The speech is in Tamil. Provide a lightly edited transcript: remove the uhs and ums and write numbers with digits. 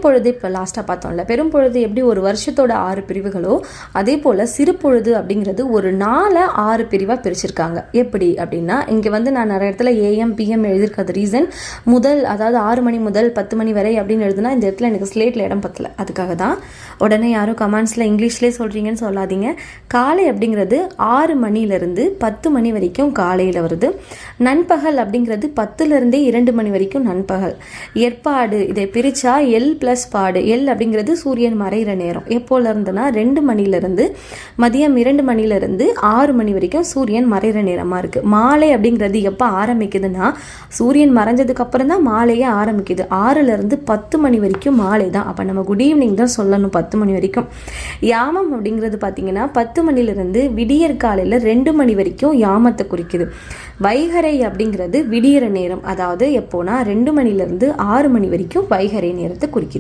பெரும்பொழுது இப்போ லாஸ்ட்டாக பார்த்தோம்ல, பெரும்பொழுது எப்படி ஒரு வருஷத்தோட 6 பிரிவுகளோ அதே போல் சிறு பொழுது அப்படிங்கிறது ஒரு நாளை 6 பிரிவாக பிரிச்சிருக்காங்க. எப்படி அப்படின்னா, இங்கே வந்து நான் நிறைய இடத்துல AM PM எழுதியிருக்காது. ரீசன் அதாவது 6 மணி முதல் 10 மணி வரை அப்படின்னு எழுதுனா இந்த இடத்துல எனக்கு ஸ்லேட்டில் இடம் பத்தலை. அதுக்காக தான். உடனே யாரும் கமெண்ட்ஸில் இங்கிலீஷ்லேயே சொல்கிறீங்கன்னு சொல்லாதீங்க. காலை அப்படிங்கிறது 6 மணிலேருந்து 10 மணி வரைக்கும் காலையில் வருது. நண்பகல் அப்படிங்கிறது 10லேருந்தே 2 மணி வரைக்கும் நண்பகல். ஏற்பாடு இதை பிரித்தா எல் ப்ளஸ் பாடு. எல் அப்படிங்கிறது சூரியன் மறைகிற நேரம். எப்போல இருந்துன்னா 2 மணிலேருந்து மதியம் 2 மணிலேருந்து 6 மணி வரைக்கும் சூரியன் மறைகிற நேரமாக இருக்குது. மாலை அப்படிங்கிறது எப்போ ஆரம்பிக்குதுன்னா சூரியன் மறைஞ்சதுக்கு அப்புறம் தான் மாலையே ஆரம்பிக்குது. 6லேருந்து 10 மணி வரைக்கும் மாலை தான். அப்போ நம்ம குட் ஈவினிங் தான் சொல்லணும் 10 மணி வரைக்கும். யாமம் அப்படிங்கிறது பார்த்தீங்கன்னா 10 மணிலேருந்து விடியற் காலையில் 2 மணி வரைக்கும் யாமத்தை குறிக்குது. வைகரை அப்படிங்கிறது விடியற நேரம். அதாவது எப்போனா 2 மணிலேருந்து 6 மணி வரைக்கும் வைகரை நேரத்தை குறிக்குது.